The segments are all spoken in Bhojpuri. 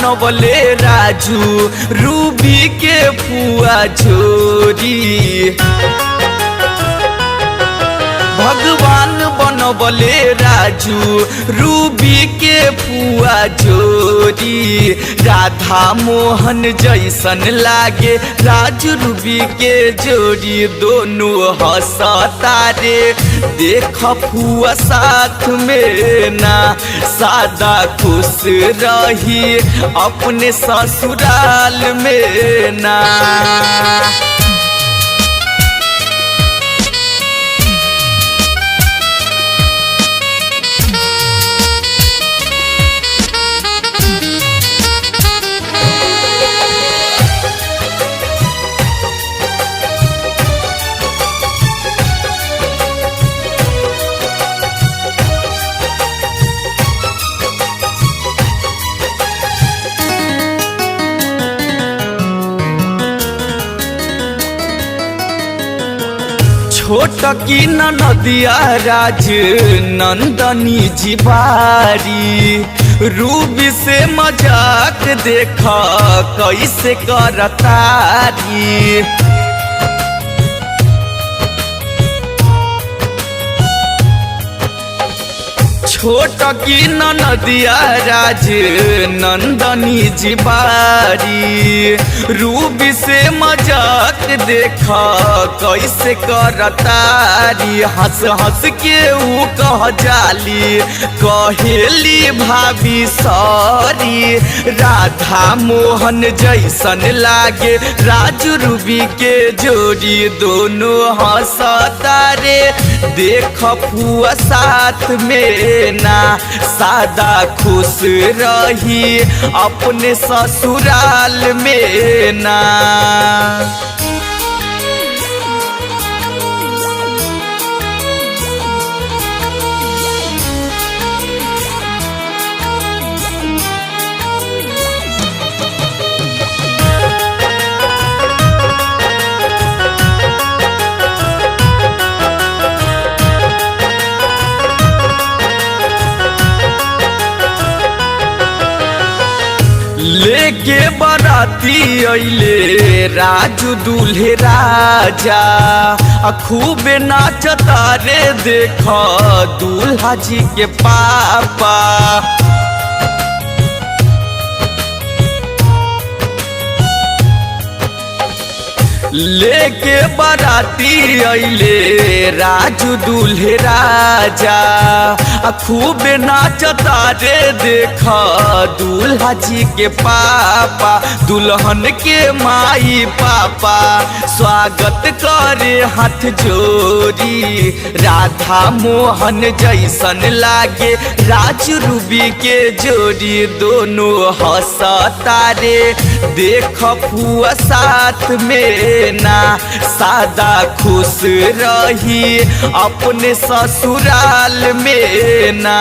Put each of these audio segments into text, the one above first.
बनवले राजू रूबी के फुआ झोरी। भगवान बनवले राजू रूबी के फुआ जोड़ी। राधा मोहन जैसन लागे राजू रूबी के जोड़ी। दोनों हंसतारे देख फुआ साथ में ना। सादा खुश रही अपने ससुराल में ना। छोट की नदिया राज नंदनी जीवारी। रूबी से मजाक देखा कैसे करतारी। छोट की नदिया राज नंदनी जीवारी। रूबी से मजाक देखा कैसे करतारी। हंस हंस के ऊ कह जाली कहेली भाभी सॉरी। राधा मोहन जैसन लागे राजू रूबी के जोड़ी। दोनों हंसतारे देख फुआ साथ में ना। सादा खुश रही अपने ससुराल में ना। लेके बराती अइले राजू दूल्हे राजा। खूब नाचता रे देख दूल्हा जी के पापा। लेके बराती अइले राजू दूल्हे राजा। खूब नाचता रे देख दूल्हा जी के पापा। दुल्हन के माई पापा स्वागत करे हाथ जोड़ी। राधा मोहन जैसन लागे राजू रूबी के जोड़ी। दोनों हंसतारे देख फुआ साथ में ना। सादा खुश रही अपने ससुराल में ना।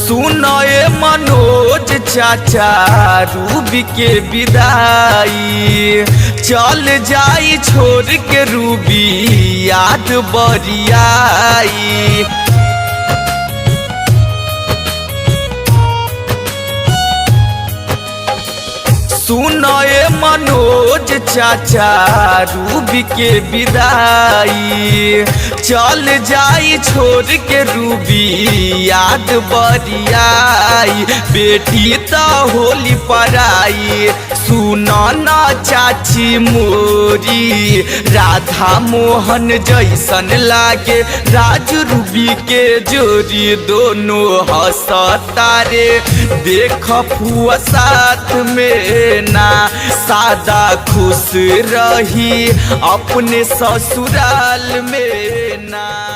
सुनाए मनोज चाचा रूबी के विदाई। चल जाई छोड़ के रूबी याद बरियाई। सुनाए मनोज चाचा रूबी के विदाई। चल जाई छोड़ के रूबी याद बरियाई। बेटी तो होली पराई सुना ना चाची मोरी। राधा मोहन जैसन लागे राजू रूबी के जोड़ी। दोनों हंसतारे देख फुआ साथ में ना। सादा खुश रही अपने ससुराल में ना।